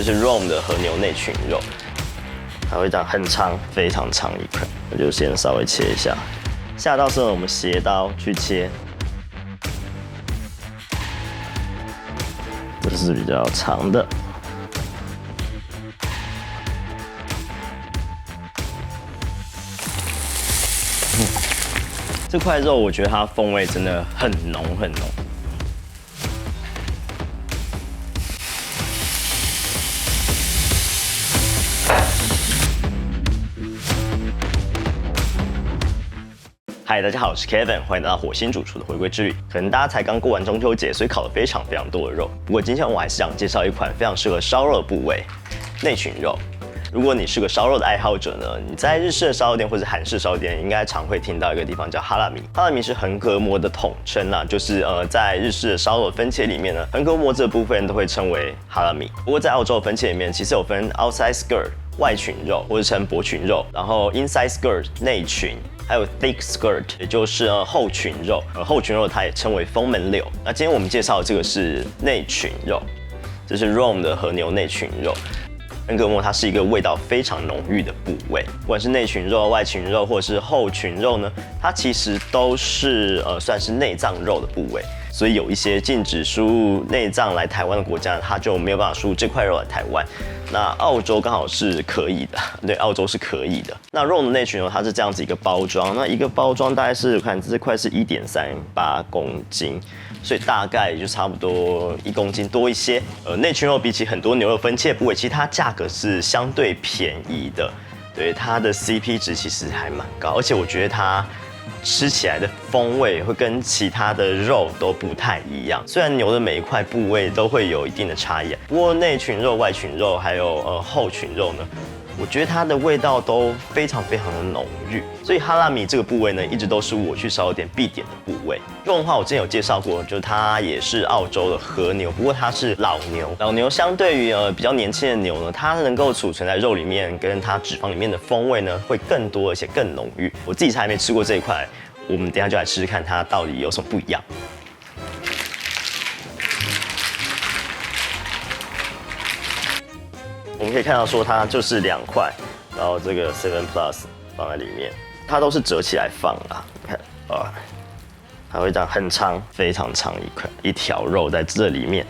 是 Rome 的和牛内裙肉，它会这样很长，非常长一块，我就先稍微切一下。下刀是我们斜刀去切，这是比较长的。这块肉我觉得它风味真的很浓很浓。嗨，大家好，我是 Kevin， 欢迎来到火星主厨的回归之旅。可能大家才刚过完中秋节，所以烤了非常多的肉。不过今天我还是想介绍一款非常适合烧肉的部位——内裙肉。如果你是个烧肉的爱好者呢，你在日式的烧肉店或者韩式烧肉店，应该常会听到一个地方叫哈拉米。哈拉米是横膈膜的统称啊，就是在日式的烧肉分切里面呢，横膈膜这部分都会称为哈拉米。不过在澳洲的分切里面，其实有分 outside skirt 外裙肉，或者称薄裙肉，然后 inside skirt 内裙。还有 thick skirt， 也就是后裙肉，后裙肉它也称为风门柳。那今天我们介绍的这个是内裙肉，这是 Rome 的和牛内裙肉。横膈膜它是一个味道非常浓郁的部位，不管是内裙肉、外裙肉或者是后裙肉呢，它其实都是算是内脏肉的部位。所以有一些禁止输入内脏来台湾的国家，它就没有办法输入这块肉来台湾。那澳洲刚好是可以的，对，澳洲是可以的。那肉的内裙肉它是这样子一个包装，那一个包装大概是我看这块是1.38公斤，所以大概也就差不多1公斤多一些。内裙肉比起很多牛肉分切部位，其实它价格是相对便宜的，对，它的 CP 值其实还蛮高，而且我觉得它吃起来的风味会跟其他的肉都不太一样，虽然牛的每一块部位都会有一定的差异，不过内裙肉、外裙肉还有后裙肉呢，我觉得它的味道都非常的浓郁，所以哈拉米这个部位呢，一直都是我去烧肉店必点的部位。肉的话，我之前有介绍过，就是它也是澳洲的和牛，不过它是老牛。老牛相对于比较年轻的牛呢，它能够储存在肉里面，跟它脂肪里面的风味呢，会更多而且更浓郁。我自己还没吃过这一块，我们等一下就来吃吃看它到底有什么不一样。我们可以看到说它就是2块，然后这个 7 Plus 放在里面，它都是折起来放啦。你看啊，它会这样很长，非常长一条肉在这里面。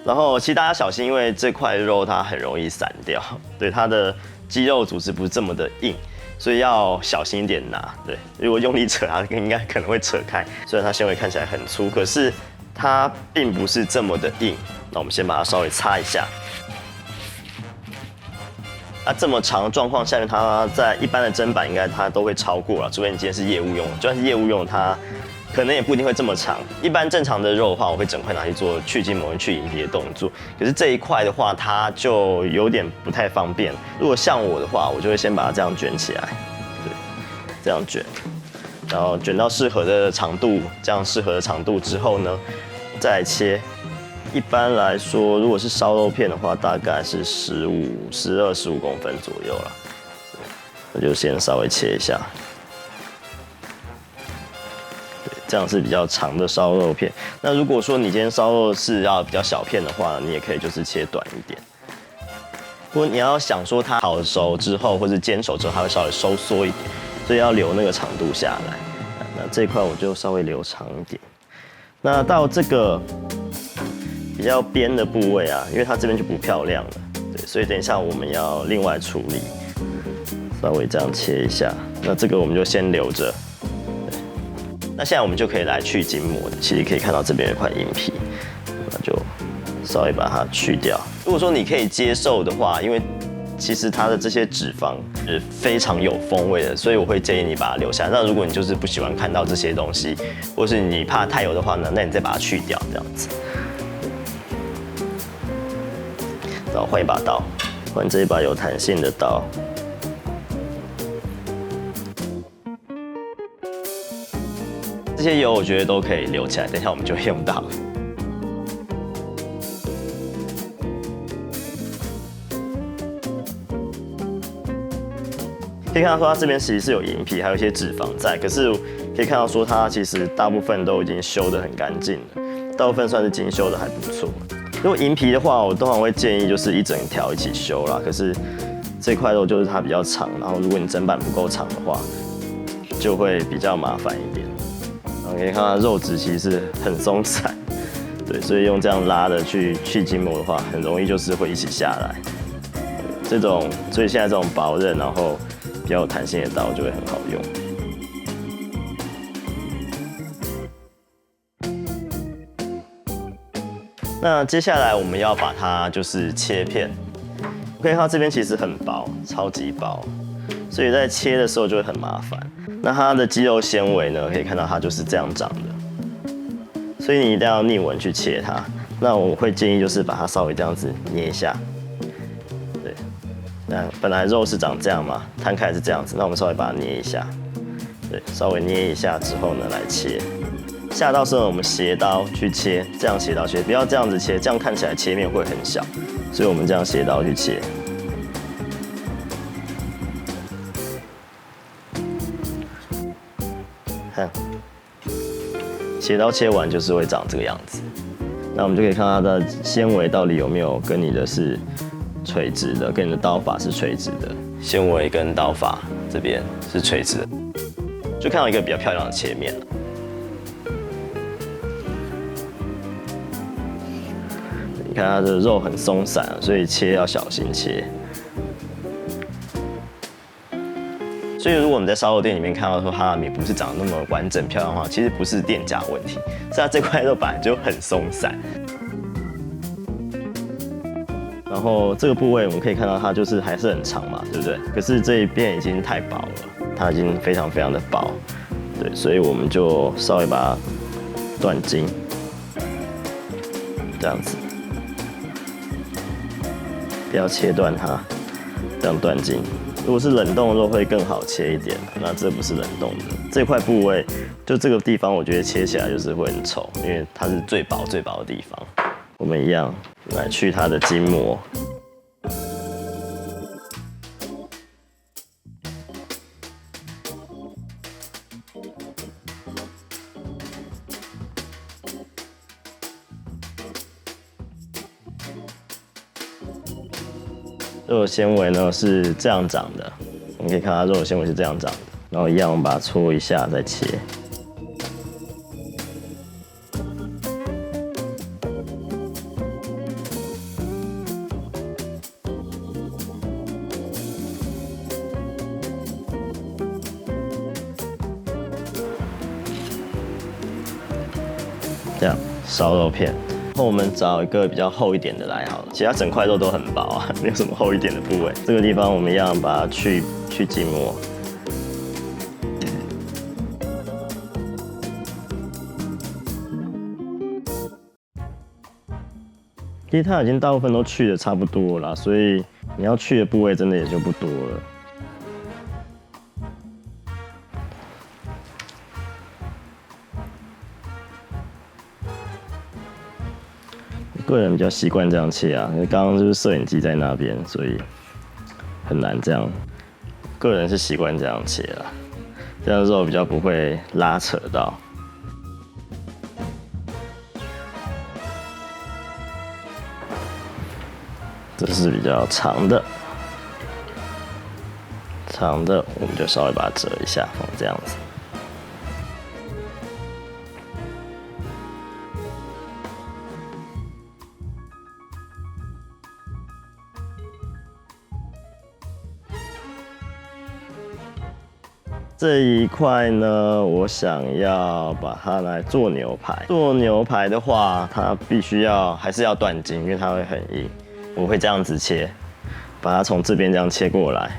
然后其实大家小心，因为这块肉它很容易散掉，对，它的肌肉组织不是这么的硬，所以要小心一点拿。对，如果用力扯它，应该可能会扯开。虽然它纤维看起来很粗，可是它并不是这么的硬。那我们先把它稍微擦一下。那这么长的状况下面，它在一般的砧板应该它都会超过了，除非你今天是业务用的。就算是业务用的，它可能也不一定会这么长。一般正常的肉的话，我会整块拿去做去筋膜、去银皮的动作。可是这一块的话，它就有点不太方便。如果像我的话，我就会先把它这样卷起来，对，这样卷，然后卷到适合的长度，这样适合的长度之后呢，再来切。一般来说，如果是烧肉片的话，大概是12、15公分左右啦。我就先稍微切一下，对，这样是比较长的烧肉片。那如果说你今天烧肉是要比较小片的话，你也可以就是切短一点。不过你要想说它烤熟之后，或是煎熟之后，它会稍微收缩一点，所以要留那个长度下来。那这一块我就稍微留长一点。那到这个比较边的部位啊，因为它这边就不漂亮了，对，所以等一下我们要另外处理，稍微这样切一下。那这个我们就先留着。那现在我们就可以来去筋膜的，其实可以看到这边有一块银皮，那就稍微把它去掉。如果说你可以接受的话，因为其实它的这些脂肪是非常有风味的，所以我会建议你把它留下来。那如果你就是不喜欢看到这些东西，或是你怕太油的话呢，那你再把它去掉，这样子。然后换一把刀，换这一把有弹性的刀。这些油我觉得都可以留起来，等一下我们就会用到。可以看到说它这边其实是有银皮，还有一些脂肪在，可是可以看到说它其实大部分都已经修得很干净了，大部分算是精修的还不错。如果银皮的话，我通常会建议就是一整条一起修啦。可是这块肉就是它比较长，然后如果你砧板不够长的话，就会比较麻烦一点。然后可以看到肉质其实是很松散，对，所以用这样拉的去筋膜的话，很容易就是会一起下来。所以现在这种薄刃，然后比较有弹性的刀就会很好用。那接下来我们要把它就是切片，可以看到这边其实很薄，超级薄，所以在切的时候就会很麻烦。那它的肌肉纤维呢，可以看到它就是这样长的，所以你一定要逆纹去切它。那我会建议就是把它稍微这样子捏一下，对，那本来肉是长这样嘛，摊开是这样子，那我们稍微把它捏一下，对，稍微捏一下之后呢，来切。下刀是我们斜刀去切，这样斜刀切，不要这样子切，这样看起来切面会很小，所以我们这样斜刀去切。看，斜刀切完就是会长这个样子。那我们就可以看它的纤维到底有没有跟你的是垂直的，跟你的刀法是垂直的，纤维跟刀法这边是垂直的，就看到一个比较漂亮的切面了。你看它的肉很松散，所以切要小心切。所以如果我们在烧肉店里面看到说哈拉米不是长得那么完整漂亮的话，其实不是店家问题，是它这块肉本来就很松散。然后这个部位我们可以看到它就是还是很长嘛，对不对？可是这一边已经太薄了，它已经非常非常的薄，对，所以我们就稍微把它断筋，这样子。不要切断它，这样断筋。如果是冷冻的肉会更好切一点，那这不是冷冻的。这块部位就这个地方，我觉得切起来就是会很丑，因为它是最薄最薄的地方。我们一样来去它的筋膜。肉纤维呢是这样长的，我们可以看到肉纤维是这样长的，然后一样我们把它搓一下再切。这样烧肉片。那我们找一个比较厚一点的来好了，其他整块肉都很薄啊，没有什么厚一点的部位。这个地方我们一样把它去筋膜。其实它已经大部分都去的差不多了，所以你要去的部位真的也就不多了。个人比较习惯这样切啊，因为刚刚就是摄影机在那边，所以很难这样。个人是习惯这样切啦，这样肉比较不会拉扯到。这是比较长的，我们就稍微把它折一下，放这样子。这一块呢，我想要把它来做牛排。做牛排的话，它必须还是要断筋，因为它会很硬。我会这样子切，把它从这边这样切过来。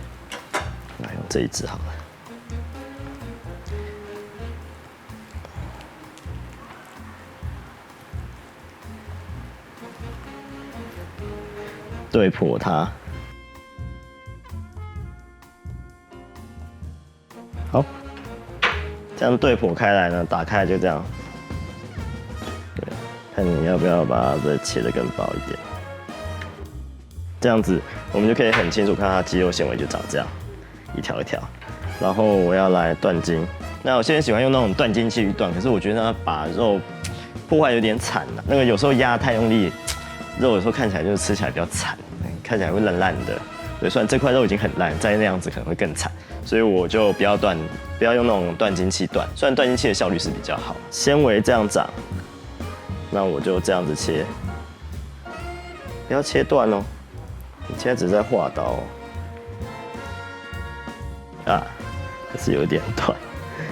来用这一只好了。对破它。好，这样对破开来呢，打开就这样。对，看你要不要把它再切得更薄一点。这样子，我们就可以很清楚看它肌肉纤维就长这样，一条一条。然后我要来断筋。那有些人喜欢用那种断筋器去断，可是我觉得它把肉破坏有点惨了。那个有时候压太用力，肉有时候看起来就是吃起来比较惨，看起来会烂烂的。对，虽然这块肉已经很烂，再那样子可能会更惨，所以我就不要用那种断筋器断。虽然断筋器的效率是比较好，纤维这样长，那我就这样子切，不要切断哦，你现在只是在划刀哦。啊，还是有点断，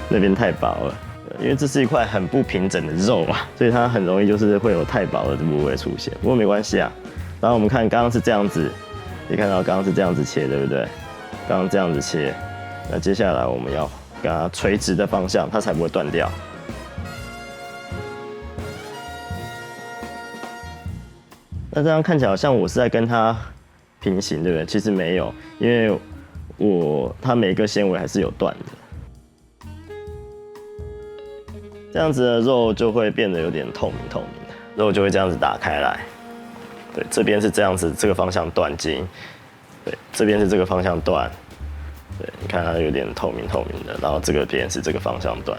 那边太薄了。因为这是一块很不平整的肉嘛，所以它很容易就是会有太薄的部位出现。不过没关系啊。然后我们看刚刚是这样子，可以看到刚刚是这样子切，对不对？刚刚这样子切，那接下来我们要给它垂直的方向，它才不会断掉。那这样看起来好像我是在跟它平行，对不对？其实没有，因为它每个纤维还是有断的。这样子的肉就会变得有点透明的，肉就会这样子打开来。对，这边是这样子，这个方向断筋。对，这边是这个方向断。对，你看它有点透明的，然后这个边是这个方向断。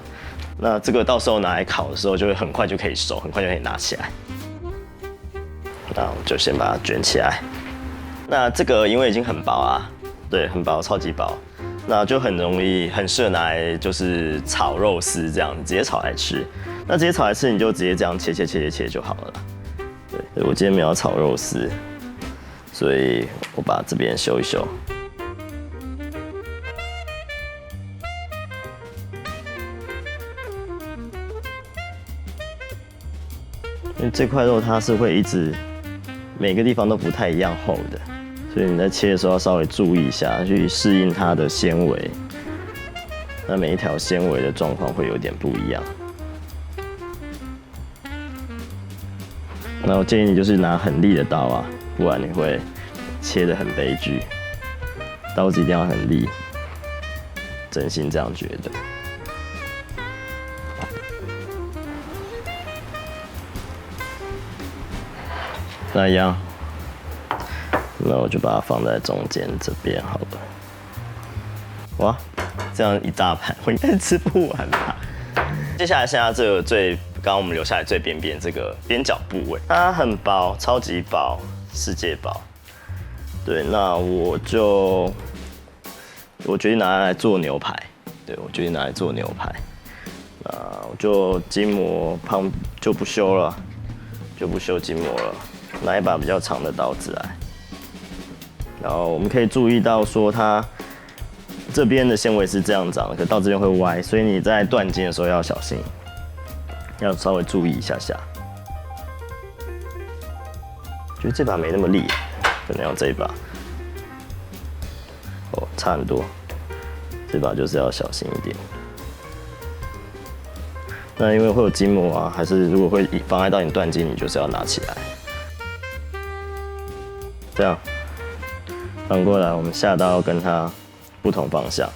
那这个到时候拿来烤的时候，就会很快就可以熟，很快就可以拿起来。那我们就先把它卷起来。那这个因为已经很薄啊，对，很薄，超级薄。那就很容易，很适合拿来就是炒肉丝这样，直接炒来吃。那直接炒来吃，你就直接这样切就好了啦。对，我今天没有炒肉丝，所以我把这边修一修。因为这块肉它是会一直每个地方都不太一样厚的。所以你在切的时候要稍微注意一下，去适应它的纤维。那每一条纤维的状况会有点不一样。那我建议你就是拿很利的刀啊，不然你会切得很悲剧。刀子一定要很利，真心这样觉得。那一样。那我就把它放在中间这边好了。哇，这样一大盘，我应该吃不完吧？接下来剩下这个刚刚我们留下来最边边这个边角部位，它很薄，超级薄，世界薄。对，那我决定拿来做牛排。对，我决定拿来做牛排。那我就筋膜旁就不修了，就不修筋膜了，拿一把比较长的刀子来。然后我们可以注意到说，它这边的纤维是这样长的，可到这边会歪，所以你在断筋的时候要小心，要稍微注意一下下。觉得这把没那么利，可能要这一把。哦，差很多，这把就是要小心一点。那因为会有筋膜啊，还是如果会妨碍到你断筋，你就是要拿起来，这样。反过来，我们下刀跟它不同方向，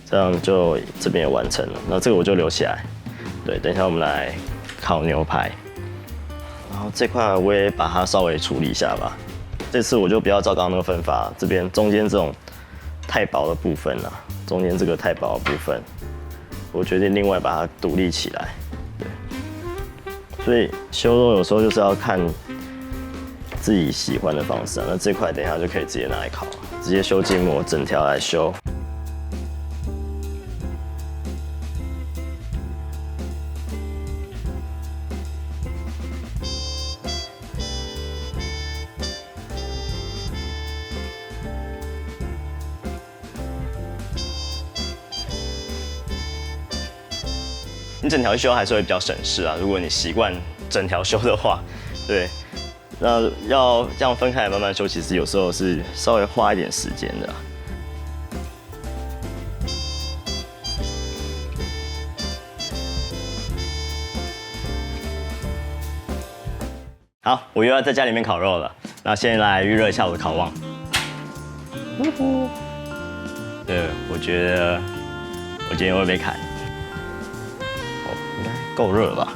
这样就这边也完成了。那这个我就留起来。对，等一下我们来烤牛排。然后这块我也把它稍微处理一下吧。这次我就不要照刚刚那个分法，这边中间这种太薄的部分啊，中间这个太薄的部分，我决定另外把它独立起来。对，所以修肉有时候就是要看自己喜欢的方式啊。那这块等一下就可以直接拿来烤，直接修筋膜，整条来修。你整条修还是会比较省事啊。如果你习惯整条修的话，对。那要这样分开来慢慢修，其实有时候是稍微花一点时间的。好，我又要在家里面烤肉了。那先来预热一下我的烤网。对，我觉得我今天会被砍。哦，应该够热了吧？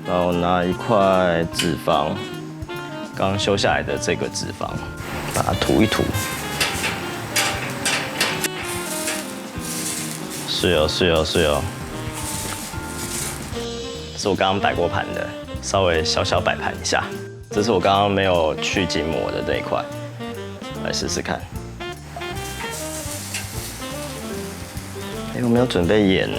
然后拿一块脂肪。刚修下来的这个脂肪，把它涂一涂。是哦，是我刚刚摆过盘的，稍微小小摆盘一下。这是我刚刚没有去筋膜的这一块，来试试看。我没有准备盐呢。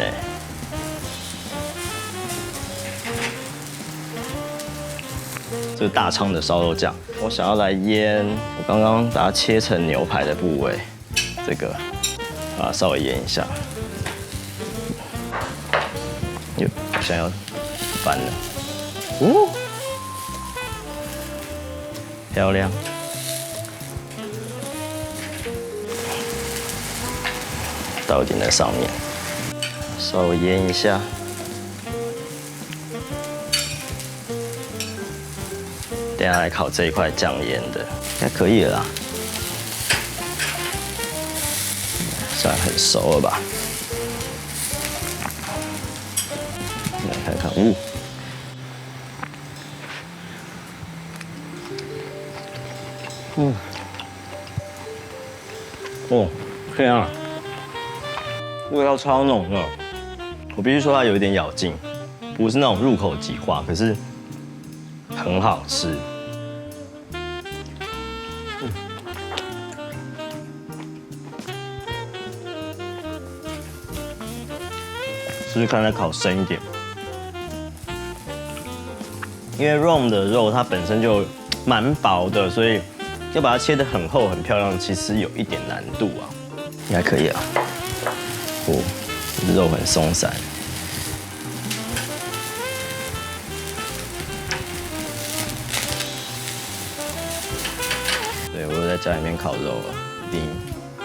这是大昌的烧肉酱，我想要来腌我刚刚把它切成牛排的部位，这个啊稍微腌一下。哟，想要翻了，哦，漂亮。倒进在上面，稍微腌一下。等一下来烤这一块酱腌的，应该可以了啦。算很熟了吧？来看看，哦，这样啊。味道超浓的，我必须说它有一点咬劲，不是那种入口即化，可是很好吃。试试看再烤深一点，因为 Rome 的肉它本身就蛮薄的，所以要把它切得很厚很漂亮，其实有一点难度啊。应该可以啊。哦，肉很松散。对，我在家里面烤肉啊，一定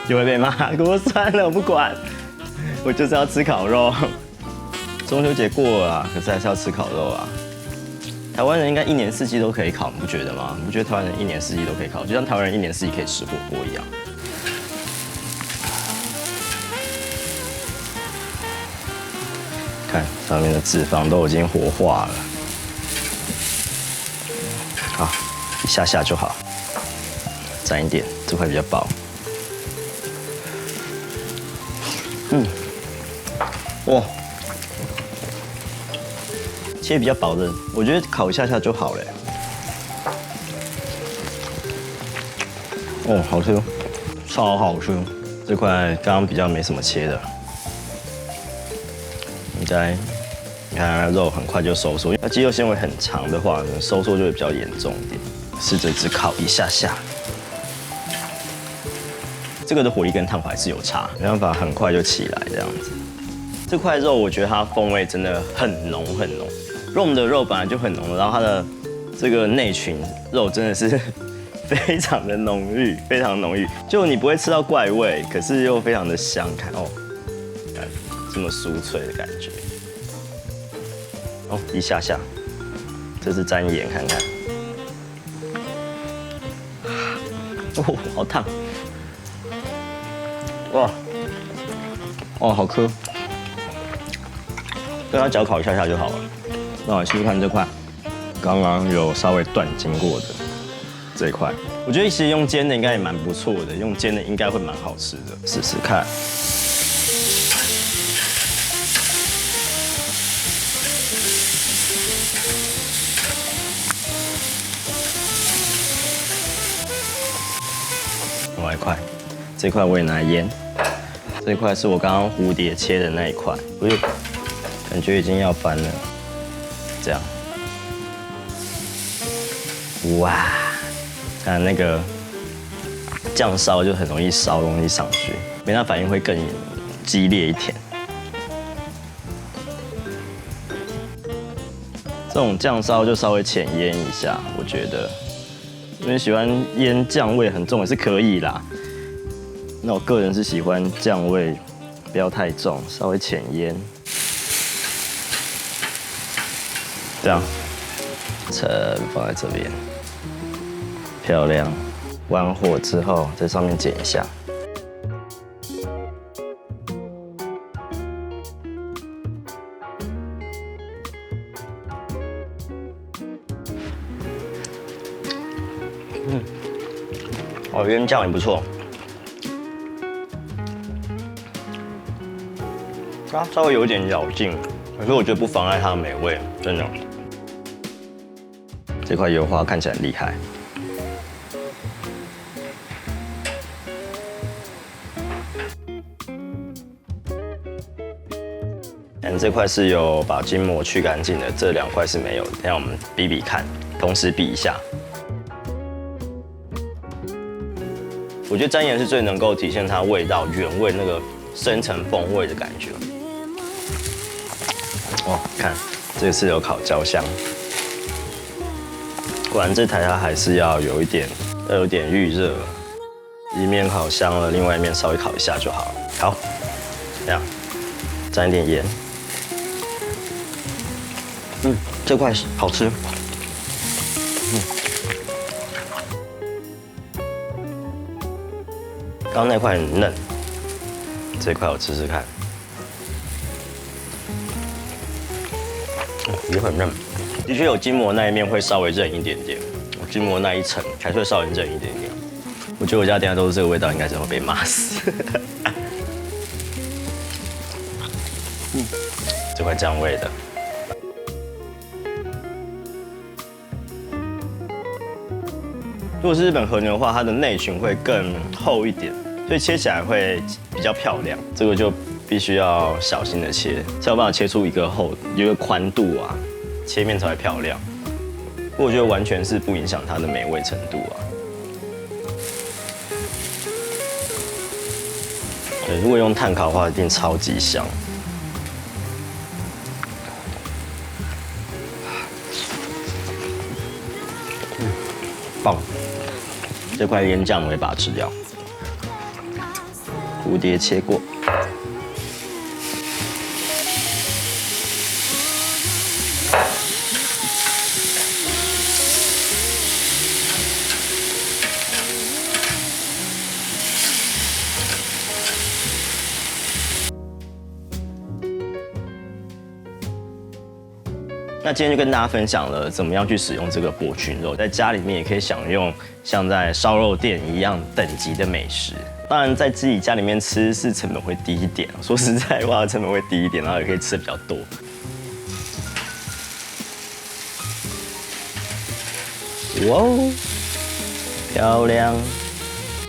就会被骂。不过算了，我不管，我就是要吃烤肉。中秋节过了啊，可是还是要吃烤肉啊。台湾人应该一年四季都可以烤，你不觉得吗？你不觉得台湾人一年四季都可以烤，就像台湾人一年四季可以吃火锅一样？看上面的脂肪都已经活化了，好，一下下就好，沾一点，这块比较薄。哇，切比较薄的，我觉得烤一下下就好了。哦，好吃，超好吃。这块刚刚比较没什么切的。你看它肉很快就收缩，因为它肌肉纤维很长的话，收缩就会比较严重一点。试着只烤一下下，这个的火力跟炭火还是有差，没办法很快就起来这样子。这块肉我觉得它风味真的很浓很浓，Rome的肉本来就很浓，然后它的这个内裙肉真的是非常的浓郁，非常浓郁，就你不会吃到怪味，可是又非常的香，看哦。这么酥脆的感觉，哦，一下下，这是沾盐看看，哦，好烫，哇，哦，好磕，让它脚烤一下下就好了。那我试试看这块，刚刚有稍微断筋过的这一块，我觉得其实用煎的应该也蛮不错的，用煎的应该会蛮好吃的，试试看。另外一块，这块我也拿来腌。这块是我刚刚蝴蝶切的那一块，我就感觉已经要翻了。这样，哇，看那个酱烧就很容易烧东西上去，梅纳反应会更激烈一点。这种酱烧就稍微浅腌一下，我觉得。因为喜欢腌酱味很重也是可以啦，那我个人是喜欢酱味不要太重，稍微浅腌，这样，盛放在这边，漂亮。关火之后，在上面剪一下。哦，原酱也不错，它稍微有点咬劲，可是我觉得不妨碍它的美味，真的。这块油花看起来很厉害。这块是有把筋膜去干净的，这2块是没有的。等下我们比比看，同时比一下。我觉得沾盐是最能够体现它味道原味那个深层风味的感觉。哦，看这次有烤焦香，果然这台它还是要有一点预热，一面烤香了，另外一面稍微烤一下就好了。好，这样沾一点盐。这块好吃。刚刚那块很嫩，这块我吃吃看。也很嫩，的确有筋膜那一面会稍微韧一点点，筋膜那一层还是会稍微韧一点点。我觉得我家等下都是这个味道，应该是会被骂死。这块酱味的。如果是日本和牛的话，它的内裙会更厚一点，所以切起来会比较漂亮。这个就必须要小心的切，才有办法切出一个宽度啊，切面才会漂亮。不过我觉得完全是不影响它的美味程度啊。对，如果用炭烤的话，一定超级香。棒！这块腌酱我会把它吃掉。蝴蝶切过。那今天就跟大家分享了怎么样去使用这个薄裙肉，在家里面也可以享用像在烧肉店一样等级的美食。当然，在自己家里面吃是成本会低一点，说实在话，成本会低一点，然后也可以吃的比较多。哇哦，漂亮！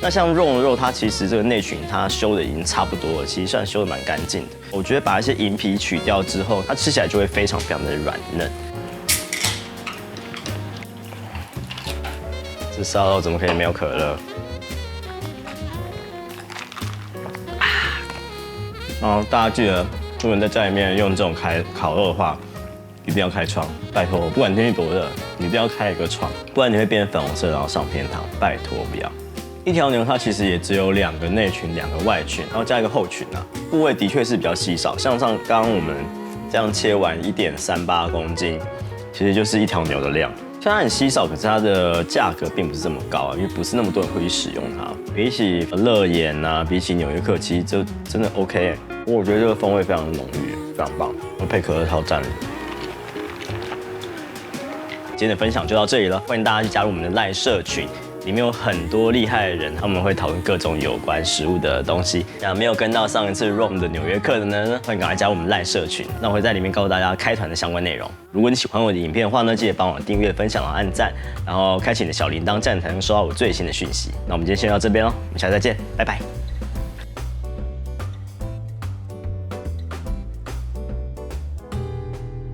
那像肉，它其实这个内裙它修的已经差不多了，其实算修的蛮干净的。我觉得把一些银皮取掉之后，它吃起来就会非常的软嫩。这烧肉怎么可以没有可乐？然后大家记得，如果你在家里面用这种烤肉的话，一定要开窗，拜托，不管天气多热，你一定要开一个窗，不然你会变成粉红色，然后上天堂，拜托不要。一条牛它其实也只有2个内裙、2个外裙，然后加一个后裙啊，部位的确是比较稀少。像刚刚我们这样切完1.38公斤，其实就是一条牛的量。虽然它很稀少，可是它的价格并不是这么高啊，因为不是那么多人会去使用它。比起乐眼啊，比起纽约客，其实这真的 OK。我觉得这个风味非常浓郁，非常棒，配可乐超赞的。今天的分享就到这里了，欢迎大家去加入我们的赖社群。里面有很多厉害的人，他们会讨论各种有关食物的东西。那没有跟到上一次 Rome 的纽约客的呢，欢迎赶快加入我们赖社群。那我会在里面告诉大家开团的相关内容。如果你喜欢我的影片的话呢，记得帮我订阅、分享、按赞，然后开启你的小铃铛，这样才能收到我最新的讯息。那我们今天先到这边喽，我们下次再见，拜拜。